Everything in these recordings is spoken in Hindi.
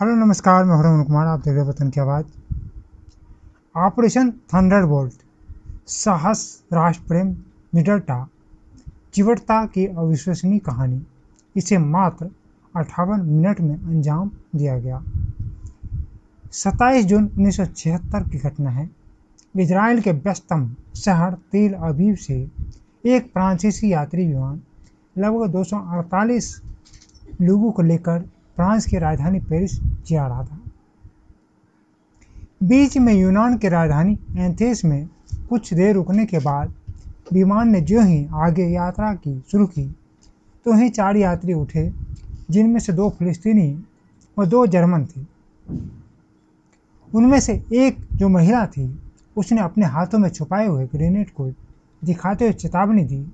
हेलो नमस्कार, मैं हूं कुमार। आप देख रहे वतन की आवाज़। ऑपरेशन थंडरबोल्ट, साहस, राष्ट्र प्रेम, निडरता, जीवटता की अविश्वसनीय कहानी। इसे मात्र 58 मिनट में अंजाम दिया गया। 27 जून 1976 की घटना है। इजराइल के व्यस्ततम शहर तेल अवीव से एक फ्रांसीसी यात्री विमान लगभग 248 लोगों को लेकर फ्रांस की राजधानी पेरिस जा रहा था। बीच में यूनान की राजधानी एथेंस में कुछ देर रुकने के बाद विमान ने जो ही आगे यात्रा की शुरू की तो ही 4 यात्री उठे, जिनमें से 2 फिलिस्तीनी और 2 जर्मन थे। उनमें से एक जो महिला थी, उसने अपने हाथों में छुपाए हुए ग्रेनेड को दिखाते हुए चेतावनी दी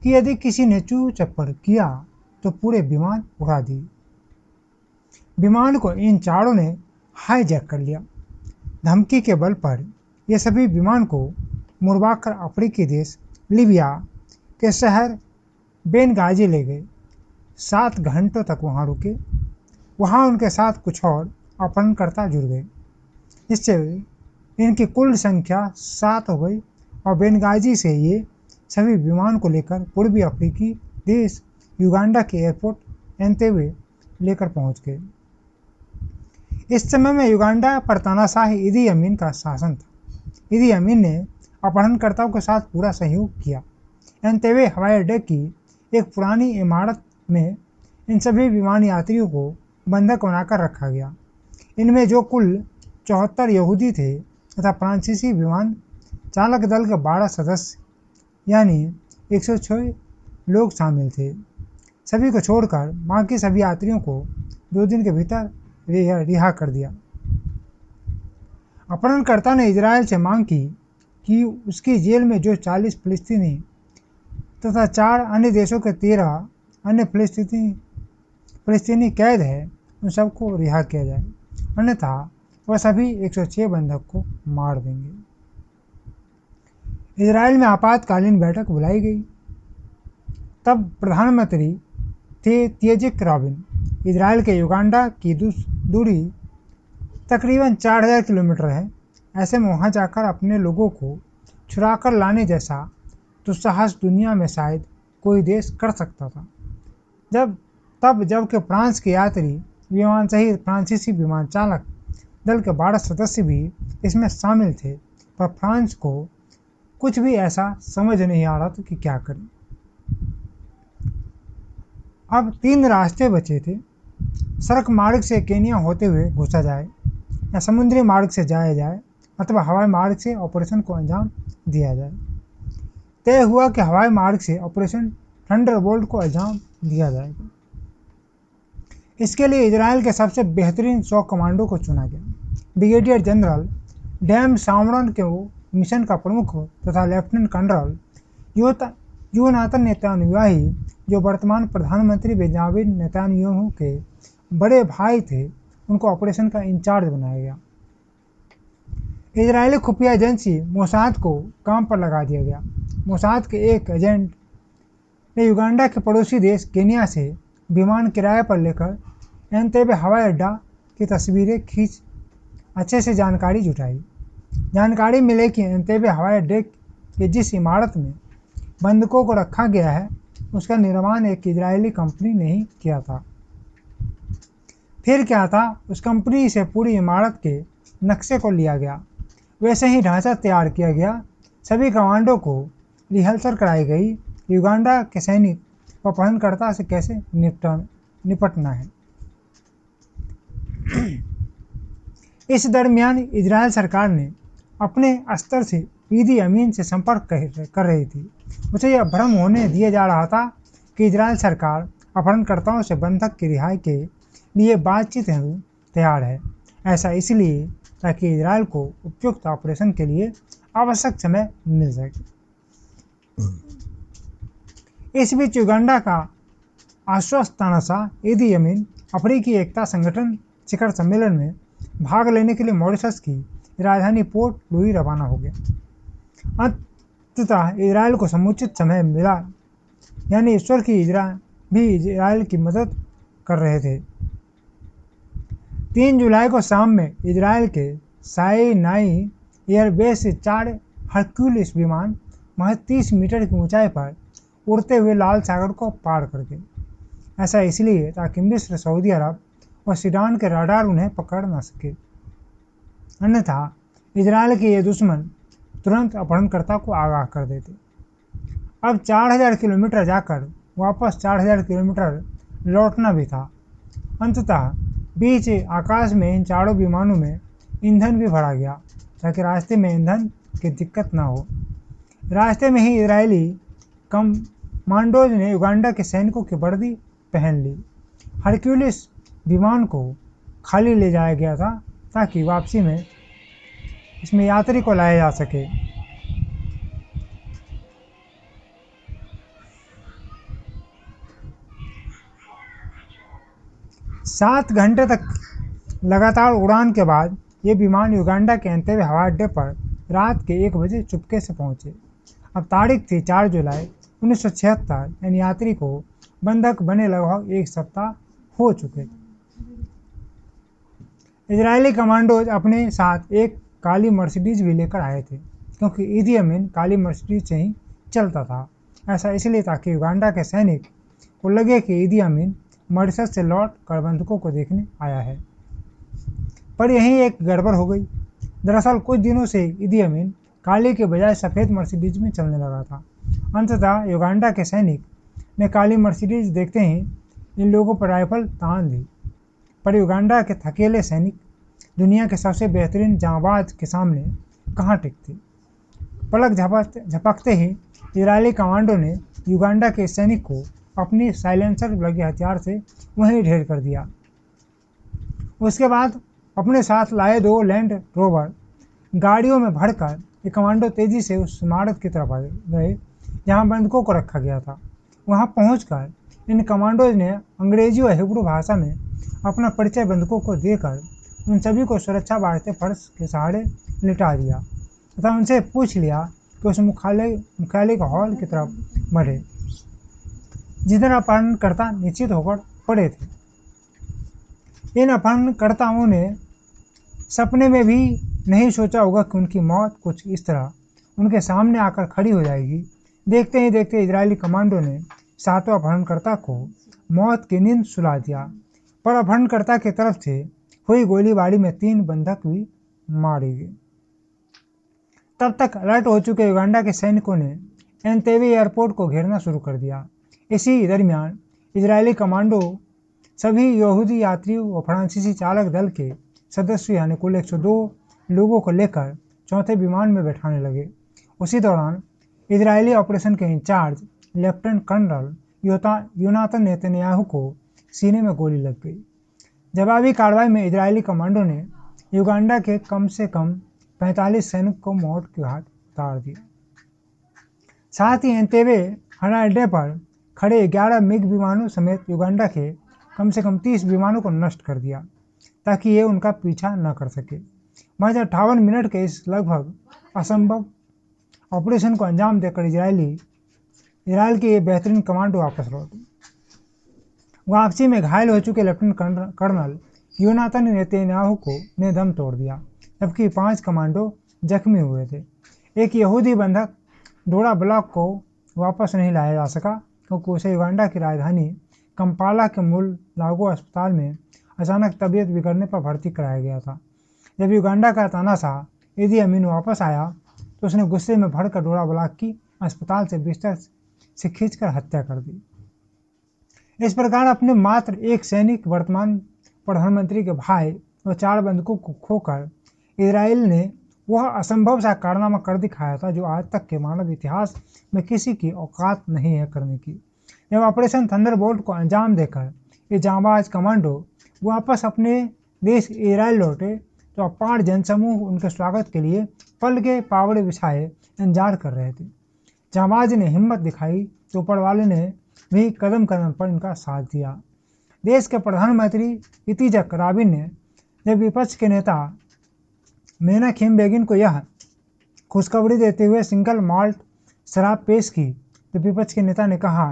कि यदि किसी ने चू चप्पड़ किया तो पूरे विमान उड़ा दी। विमान को इन चारों ने हाईजैक कर लिया। धमकी के बल पर ये सभी विमान को मुड़वाकर अफ्रीकी देश लीबिया के शहर बेनगाजी ले गए। 7 घंटों तक वहां रुके। वहां उनके साथ कुछ और अपहरणकर्ता जुड़ गए। इससे इनकी कुल संख्या 7 हो गई और बेनगाजी से ये सभी विमान को लेकर पूर्वी अफ्रीकी देश युगांडा के एयरपोर्ट एंतेबे लेकर पहुंच गए। इस समय में युगांडा पर तानाशाह इदी अमीन का शासन था। इदी अमीन ने अपहरणकर्ताओं के साथ पूरा सहयोग किया। एंतेबे हवाई अड्डे की एक पुरानी इमारत में इन सभी विमान यात्रियों को बंधक बनाकर रखा गया। इनमें जो कुल 74 यहूदी थे तथा फ्रांसीसी विमान चालक दल के 12 सदस्य यानी 106 लोग शामिल थे। सभी को छोड़कर बाकी सभी यात्रियों को 2 दिन के भीतर रिहा कर दिया। अपहरणकर्ता ने इजराइल से मांग की कि उसकी जेल में जो 40 फिलिस्तीनी तथा 4 अन्य देशों के 13 अन्य फिलिस्तीनी कैद है, उन सबको रिहा किया जाए, अन्यथा वह सभी 106 बंधक को मार देंगे। इजराइल में आपातकालीन बैठक बुलाई गई। तब प्रधानमंत्री थे तिएजिक राबिन। इजराइल के युगांडा की दूरी तकरीबन 4000 किलोमीटर है। ऐसे में वहाँ जाकर अपने लोगों को छुड़ाकर लाने जैसा दुस्साहस दुनिया में शायद कोई देश कर सकता था। जबकि फ्रांस के यात्री विमान सहित फ्रांसीसी विमान चालक दल के 12 सदस्य भी इसमें शामिल थे, पर फ्रांस को कुछ भी ऐसा समझ नहीं आ रहा था कि क्या करें। अब 3 रास्ते बचे थे। सड़क मार्ग से केन्या होते हुए घुसा जाए, या समुद्री मार्ग से जाया जाए, अथवा हवाई मार्ग से ऑपरेशन को अंजाम दिया जाए। तय हुआ कि हवाई मार्ग से ऑपरेशन थंडरबोल्ट को अंजाम दिया जाएगा। इसके लिए इजराइल के सबसे बेहतरीन 100 कमांडो को चुना गया। ब्रिगेडियर जनरल डैम सामरन के मिशन का प्रमुख तथा लेफ्टिनेंट कर्नल योनाथन नेतान्याहू, जो वर्तमान प्रधानमंत्री बेंजामिन नेतान्याहू के बड़े भाई थे, उनको ऑपरेशन का इंचार्ज बनाया गया। इजरायली खुफिया एजेंसी मोसाद को काम पर लगा दिया गया। मोसाद के एक एजेंट ने युगांडा के पड़ोसी देश केन्या से विमान किराए पर लेकर एंतेबे हवाई अड्डा की तस्वीरें खींच अच्छे से जानकारी जुटाई। जानकारी मिले कि एंतेबे हवाई अड्डे के जिस इमारत में बंधकों को रखा गया है, उसका निर्माण एक इजरायली कंपनी ने ही किया था। फिर क्या था, उस कंपनी से पूरी इमारत के नक्शे को लिया गया, वैसे ही ढांचा तैयार किया गया। सभी कमांडो को रिहर्सल कराई गई। युगांडा के सैनिक व अपहरणकर्ता से कैसे निपटना है। इस दरमियान इजरायल सरकार ने अपने स्तर से ईदी अमीन से संपर्क कर रही थी। उसे यह भ्रम होने दिया जा रहा था कि इजरायल सरकार अपहरणकर्ताओं से बंधक की रिहाई के लिए बातचीत तैयार है। ऐसा इसलिए ताकि इजरायल को उपयुक्त ऑपरेशन के लिए आवश्यक समय मिल सके। इस बीच युगांडा का आश्वस्त तानाशाह ईदी अमीन अफ्रीकी एकता संगठन शिखर सम्मेलन में भाग लेने के लिए मॉरिशस की राजधानी पोर्ट लुई रवाना हो गया। अंततः इजरायल को समुचित समय मिला, यानी ईश्वर भी इजरायल की मदद कर रहे थे। 3 जुलाई को शाम में इजराइल के साइनाई एयरबेस से 4 हरक्यूलिस विमान महज 30 मीटर की ऊंचाई पर उड़ते हुए लाल सागर को पार कर गए। ऐसा इसलिए ताकि मिस्र, सऊदी अरब और सूडान के रडार उन्हें पकड़ न सके, अन्यथा इजराइल के ये दुश्मन तुरंत अपहरणकर्ता को आगाह कर देते। अब 4000 किलोमीटर जाकर वापस 4000 किलोमीटर लौटना भी था। अंततः बीच आकाश में इन चारों विमानों में ईंधन भी भरा गया ताकि रास्ते में ईंधन की दिक्कत न हो। रास्ते में ही इजरायली कमांडोज ने युगांडा के सैनिकों की वर्दी पहन ली। हरक्यूलिस विमान को खाली ले जाया गया था ताकि वापसी में इसमें यात्री को लाया जा सके। 7 घंटे तक लगातार उड़ान के बाद ये विमान युगांडा के एंतेबे हवाई अड्डे पर रात के 1 बजे चुपके से पहुंचे। अब तारीख थी 4 जुलाई 1976, यानी यात्री को बंधक बने लगभग 1 सप्ताह हो चुके थे। इजरायली कमांडोज अपने साथ एक काली मर्सिडीज भी लेकर आए थे, क्योंकि ईदी अमीन काली मर्सिडीज से ही चलता था। ऐसा इसलिए ताकि युगांडा के सैनिक को लगे कि ईदी अमीन मॉरिशस से लौट कर बंधकों को देखने आया है। पर यहीं एक गड़बड़ हो गई। दरअसल कुछ दिनों से ईदी अमीन काली के बजाय सफ़ेद मर्सिडीज में चलने लगा था। अंततः युगांडा के सैनिक ने काली मर्सिडीज देखते ही इन लोगों पर राइफल तान दी। पर युगांडा के थकेले सैनिक दुनिया के सबसे बेहतरीन जांबाज के सामने कहाँ टिकते। पलक झपकते ही इजरायली कमांडो ने युगांडा के सैनिक को अपनी साइलेंसर लगे हथियार से वहीं ढेर कर दिया। उसके बाद अपने साथ लाए 2 लैंड रोवर गाड़ियों में भरकर ये कमांडो तेजी से उस इमारत की तरफ गए जहां बंधकों को रखा गया था। वहां पहुंचकर इन कमांडोज ने अंग्रेजी और हिब्रू भाषा में अपना परिचय बंधकों को देकर उन सभी को सुरक्षा बाढ़ते फर्श के सहारे लिटा दिया तथा उनसे पूछ लिया कि उस मुख्यालय के हॉल की तरफ बढ़े जिधर अपहरणकर्ता निश्चित होकर पड़े थे। इन अपहरणकर्ताओं ने सपने में भी नहीं सोचा होगा कि उनकी मौत कुछ इस तरह उनके सामने आकर खड़ी हो जाएगी। देखते ही देखते इजरायली कमांडो ने 7वें अपहरणकर्ता को मौत की नींद सुला दिया, पर अपहरणकर्ता की तरफ से हुई गोलीबारी में 3 बंधक भी मारे गए। तब तक अलर्ट हो चुके युगांडा के सैनिकों ने एंतेबे एयरपोर्ट को घेरना शुरू कर दिया। इसी दरमियान इजरायली कमांडो सभी यहूदी यात्रियों और फ्रांसीसी चालक दल के सदस्यों यानी कुल 102 लोगों को लेकर 4थे विमान में बैठाने लगे। उसी दौरान इजरायली ऑपरेशन के incharge lieutenant colonel Yonatan Netanyahu को सीने में गोली लग गई। जवाबी कार्रवाई में इजरायली कमांडो ने युगांडा के कम से कम 45 सैनिक को मौत के घाट उतार दिया। साथ ही एंतेबे हवाई अड्डे पर खड़े 11 मिग विमानों समेत युगांडा के कम से कम 30 विमानों को नष्ट कर दिया ताकि ये उनका पीछा न कर सके। महज 58 मिनट के इस लगभग असंभव ऑपरेशन को अंजाम देकर इजराइल के ये बेहतरीन कमांडो वापस लौटे। वापसी में घायल हो चुके लेफ्टिनेंट कर्नल योनाथन नेतन्याहू ने दम तोड़ दिया, जबकि 5 कमांडो जख्मी हुए थे। एक यहूदी बंधक डोरा ब्लॉक को वापस नहीं लाया जा सका क्योंकि उसे युगांडा की राजधानी कंपाला के मूल लागो अस्पताल में अचानक तबीयत बिगड़ने पर भर्ती कराया गया था। जब युगांडा का तानाशाह ईदी अमीन वापस आया तो उसने गुस्से में भरकर डोरा ब्लॉक की अस्पताल से बिस्तर से खींचकर हत्या कर दी। इस प्रकार अपने मात्र एक सैनिक, वर्तमान प्रधानमंत्री के भाई और 4 बंधकों को खोकर इजराइल ने वह असंभव सा कारनामा कर दिखाया था जो आज तक के मानव इतिहास में किसी की औकात नहीं है करने की। जब ऑपरेशन थंडरबोल्ट को अंजाम देकर ये जांबाज कमांडो वापस अपने देश इजराइल लौटे तो अपार जनसमूह उनके स्वागत के लिए पल के पावड़े बिछाए इंतजार कर रहे थे। जांबाज ने हिम्मत दिखाई तो ऊपर वाले ने भी कदम कदम पर इनका साथ दिया। देश के प्रधानमंत्री इतिजक राबिन ने जब विपक्ष के नेता मेनाहेम बेगिन को यह खुशखबरी देते हुए सिंगल माल्ट शराब पेश की तो विपक्ष के नेता ने कहा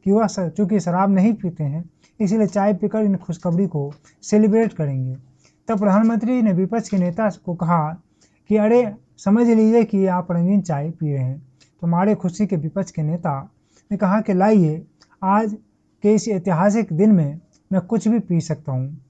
कि वह चूंकि शराब नहीं पीते हैं इसलिए चाय पीकर इन खुशखबरी को सेलिब्रेट करेंगे। तब प्रधानमंत्री ने विपक्ष के नेता को कहा कि अरे समझ लीजिए कि आप रंगीन चाय पी रहे हैं। तो मारे खुशी के विपक्ष के नेता ने कहा कि लाइए आज के इस ऐतिहासिक दिन में मैं कुछ भी पी सकता हूँ।